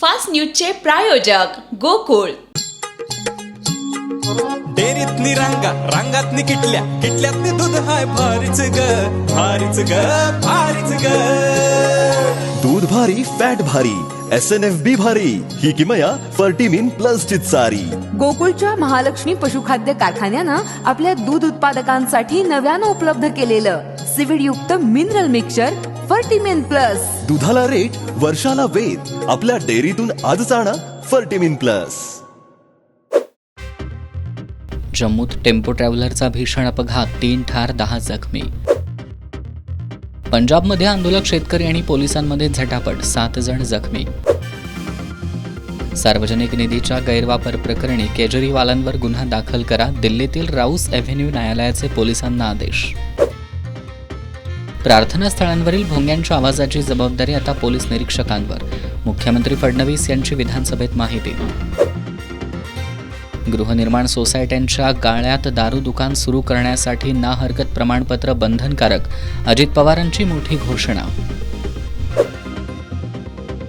Fast न्यूजचे प्रायोजक गोकुळ. डेअरीतनी रांगा रांगातनी किटल्या किटल्यातनी दूध हाय भारीच ग भारीच ग भारीच ग. दूध भारी फॅट भारी SNFB भारी ही किमया फर्टिमिन प्लस ची चारी. गोकुळच्या महालक्ष्मी पशुखाद्य कारखान्यानं आपल्या दूध उत्पादकांसाठी नव्यानं उपलब्ध केलेलं सिविड युक्त मिनरल मिक्सचर फर्टिमिन प्लस. दुधाला रेट वर्षाला वेद आपल्या डेअरीतून आजच आणा फर्टिमिन प्लस. जम्मूत टेम्पो ट्रॅव्हलरचा भीषण अपघात, 3 ठार 10 जखमी. पंजाबमध्ये आंदोलक शेतकरी आणि पोलिसांमध्ये झटापट, 7 जण जखमी. सार्वजनिक निधीच्या गैरवापर प्रकरणी केजरीवालांवर गुन्हा दाखल करा, दिल्लीतील राऊस एव्हेन्यू न्यायालयाचे पोलिसांना आदेश. प्रार्थनास्थळांवरील भोंग्यांच्या आवाजाची जबाबदारी आता पोलीस निरीक्षकांवर, मुख्यमंत्री फडणवीस यांची विधानसभेत माहिती. गृहनिर्माण सोसायट्यांच्या गाळ्यात दारू दुकान सुरू करण्यासाठी ना हरकत प्रमाणपत्र बंधनकारक, अजित पवारांची मोठी घोषणा.